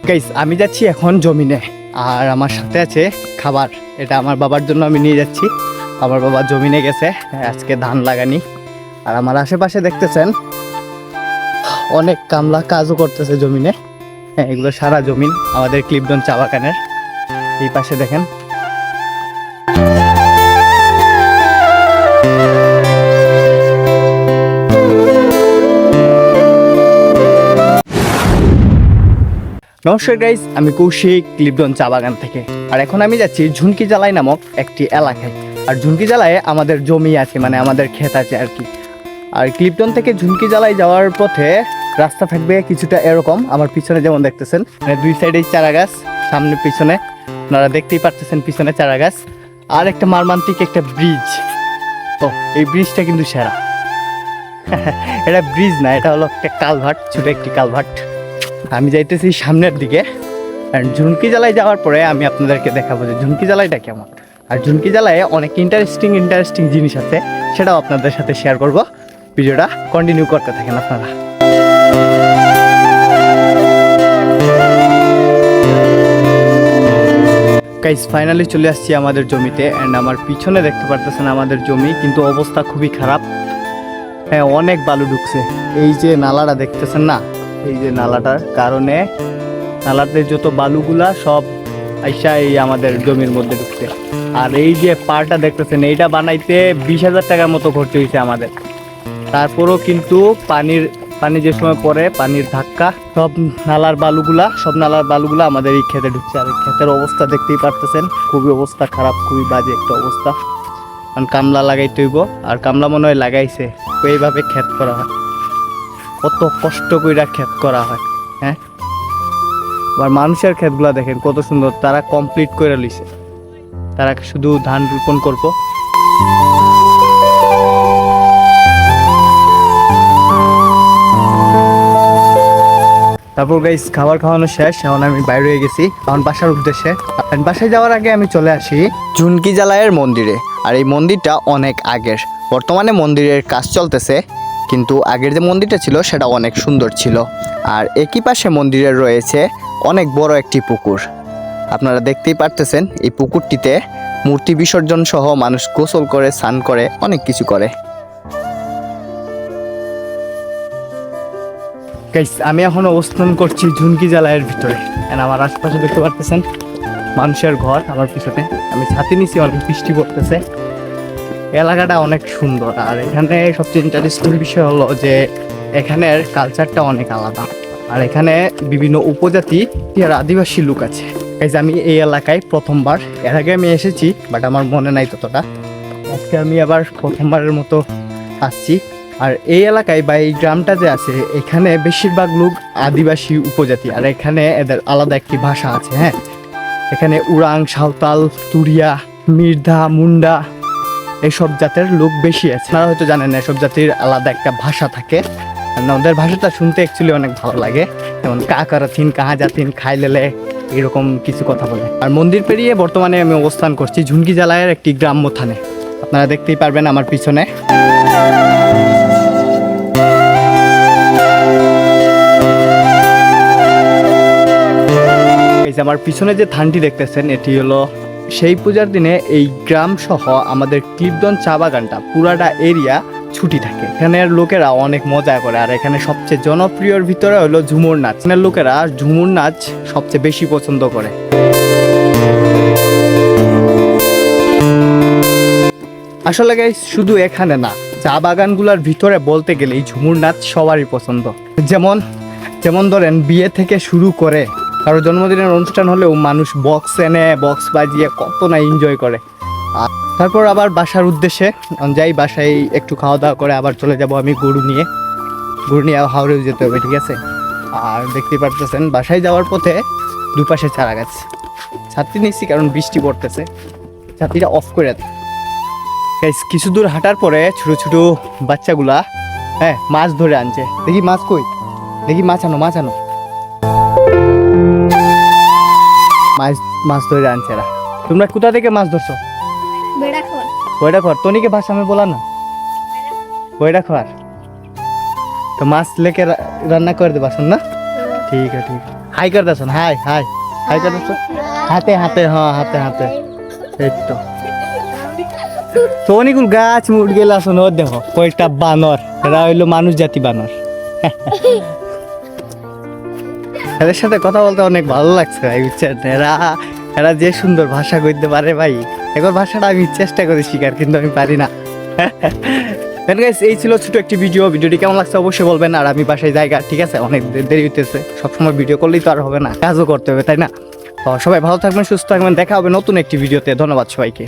Guys আমি যাচ্ছি এখন জমিনে, আর আমার সাথে আছে খাবার। এটা আমার বাবার জন্য আমি নিয়ে যাচ্ছি। আমার বাবা জমিনে গেছে আজকে ধান লাগানি। আর আমার আশেপাশে দেখতেছেন অনেক কামলা কাজও করতেছে জমিনে। হ্যাঁ, এগুলো সারা জমিন আমাদের ক্লিপটন চা বাগানের। এই পাশে দেখেন নমস্কার গাইস, আমি কৌশিক ক্লিপটন চা বাগান থেকে। আর এখন আমি যাচ্ছি ঝুনকি জালাই নামক একটি এলাকায়। আর ঝুনকি জালায় আমাদের জমি আছে, মানে আমাদের ক্ষেত আছে আর কি। আর ক্লিপটন থেকে ঝুনকি জালাই যাওয়ার পথে রাস্তা থাকবে কিছুটা এরকম। আমার পিছনে যেমন দেখতেছেন, মানে দুই সাইডেই চারা গাছ, সামনে পিছনে আপনারা দেখতেই পারতেছেন পিছনে চারা গাছ। আর একটা মারমান্তিক একটা ব্রিজ। তো এই ব্রিজটা কিন্তু সেরা। এটা ব্রিজ না, এটা হলো একটা কালভার্ট, ছোট একটি কালভার্ট। আমি যাইতেছি সামনের দিকে। ঝুনকি জালাই যাওয়ার পরে আমি আপনাদেরকে দেখাবো যে ঝুনকি জালাইটা কেমন। আর ঝুনকি জালায় অনেক ইন্টারেস্টিং জিনিস আছে, সেটাও আপনাদের সাথে শেয়ার করব। ভিডিওটা কন্টিনিউ করতে থাকেন আপনারা। গাইস ফাইনালি চলে আসছি আমাদের জমিতে। অ্যান্ড আমার পিছনে দেখতে পারতেছেন আমাদের জমি, কিন্তু অবস্থা খুবই খারাপ। হ্যাঁ, অনেক বালু ঢুকছে। এই যে নালাটা দেখতেছেন না, এই যে নালাটার কারণে নালাতে যত বালুগুলা সব আইসা এই আমাদের জমির মধ্যে ঢুকছে। আর এই যে পাড়টা দেখতেছেন, এইটা বানাইতে 20,000 টাকার মতো খরচ হয়েছে আমাদের। তারপরও কিন্তু পানি যে সময় পড়ে, পানির ধাক্কা সব নালার বালুগুলা আমাদের এই ক্ষেতে ঢুকছে। আর ক্ষেতের অবস্থা দেখতেই পারতেছেন, খুবই অবস্থা খারাপ, খুবই বাজে একটা অবস্থা। কারণ কামলা লাগাইতে হইব, আর কামলা মনে হয় লাগাইছে। এইভাবে ক্ষেত করা হয়, কত কষ্ট কইরা ক্ষেত করা হয়। হ্যাঁ, আর মানুষের ক্ষেতগুলা দেখেন কত সুন্দর, তারা কমপ্লিট করে লইছে। তারা শুধু ধান রোপণ করবো। তারপর গাইস খাবার খাওয়ানো শেষ, এখন আমি বাইরে হয়ে গেছি এখন বাসার উদ্দেশ্যে। বাসায় যাওয়ার আগে আমি চলে আসি ঝুনকি জালাইয়ের মন্দিরে। আর এই মন্দিরটা অনেক আগের, বর্তমানে মন্দিরের কাজ চলতেছে, কিন্তু আগের যে মন্দিরটা ছিল সেটা অনেক সুন্দর ছিল। আর একই পাশে মন্দিরের রয়েছে অনেক বড় একটি পুকুর। আপনারা দেখতেই পারতেছেন এই পুকুরটিতে মূর্তি বিসর্জন সহ মানুষ গোসল করে, স্নান করে, অনেক কিছু করে। আমি এখন অবস্থান করছি ঝুনকি জালাইয়ের ভিতরে। আমার আশপাশে দেখতে পারতেছেন মানুষের ঘর। আমার পিছনে আমি ছাতি নিচে, অনেক বৃষ্টি পড়তেছে। এলাকাটা অনেক সুন্দর। আর এখানে সবচেয়ে ইন্টারেস্টিং বিষয় হলো যে এখানের কালচারটা অনেক আলাদা। আর এখানে বিভিন্ন উপজাতি আর আদিবাসী লোক আছে। আমি এই এলাকায় প্রথমবার, এর আগে আমি এসেছি বাট আমার মনে নাই ততটা। আজকে আমি আবার প্রথমবারের মতো আসছি। আর এই এলাকায় বা এই গ্রামটা যে আছে, এখানে বেশিরভাগ লোক আদিবাসী উপজাতি। আর এখানে এদের আলাদা একটি ভাষা আছে। হ্যাঁ, এখানে উরাং, সাঁওতাল, তুরিয়া, মির্ধা, মুন্ডা এইসব জাতের লোক বেশি আছে। আপনারা হয়তো জানেন না, এসব জাতির আলাদা একটা ভাষা থাকে। ওদের ভাষাটা শুনতে অ্যাকচুয়ালি অনেক ভালো লাগে। যেমন কাকারাথিন, কাহা জাতিন, খাইলেলে, এরকম কিছু কথা বলে। আর মন্দির পেরিয়ে বর্তমানে আমি অবস্থান করছি ঝুনকি জালাইয়ের একটি গ্রাম্য থানে। আপনারা দেখতেই পারবেন আমার পিছনে। আমার পিছনে যে থানটি দেখতেছেন, এটি হলো সেই পূজার দিনে এই গ্রাম সহ আমাদের ক্লিপটন চা বাগানটা পুরাটা এরিয়া ছুটি থাকে। এখানের লোকেরা অনেক মজা করে। আর এখানে সবচেয়ে জনপ্রিয়র ভিতরে হলো ঝুমুর নাচ। এখানের লোকেরা ঝুমুর নাচ সবচেয়ে বেশি পছন্দ করে। আসলে গাইস শুধু এখানে না, চা বাগানগুলোর ভিতরে বলতে গেলে এই ঝুমুর নাচ সবারই পছন্দ। যেমন ধরেন বিয়ে থেকে শুরু করে কারো জন্মদিনের অনুষ্ঠান হলেও মানুষ বক্স এনে বক্স বাজিয়ে কত না এনজয় করে। আর তারপর আবার বাসার উদ্দেশ্যে যাই, বাসায় একটু খাওয়া দাওয়া করে আবার চলে যাব আমি গরু নিয়ে হাওড়েও যেতে হবে, ঠিক আছে। আর দেখতেই পারতেছেন বাসায় যাওয়ার পথে দুপাশে চারা গাছ। ছাত্রী নিচ্ছি কারণ বৃষ্টি পড়তেছে, ছাত্রীটা অফ করে দেয়। কিছু দূর হাঁটার পরে ছোট ছোট বাচ্চাগুলা হ্যাঁ মাছ ধরে আনছে। দেখি মাছ কই, দেখি মাছ আনো মাছ ধরে আনছে এরা। তোমরা কোথা থেকে মাছ ধরছো? বইটা খর তনিকে ভাষা আমি বলা না, বইটা খর। তো মাছ লেকে রান্না করে দেবা শোন না। ठीक है ठीक है हाई कर दसन हाई हाई हाई कर दसन হাতে হাতে হ্যাঁ হাতে হাতে এই তো অনেকগুলো গাছ উঠ গেল আসুন ও দেখো কয়েকটা বানর এরা হইলো মানুষ জাতি বানর এদের সাথে কথা বলতে অনেক ভালো লাগছে ভাই বুঝছেন এরা এরা যে সুন্দর ভাষা কইতে পারে ভাই এবার ভাষাটা আমি চেষ্টা করি শিখার কিন্তু আমি পারি না এই ছিল ছোট একটি ভিডিওটি কেমন লাগছে অবশ্যই বলবেন আর আমি বাসায় জায়গা ঠিক আছে অনেক দেরি হইতেছে সবসময় ভিডিও করলেই তো আর হবে না কাজও করতে হবে তাই না তো সবাই ভালো থাকবেন সুস্থ থাকবেন দেখা হবে নতুন একটি ভিডিওতে ধন্যবাদ সবাইকে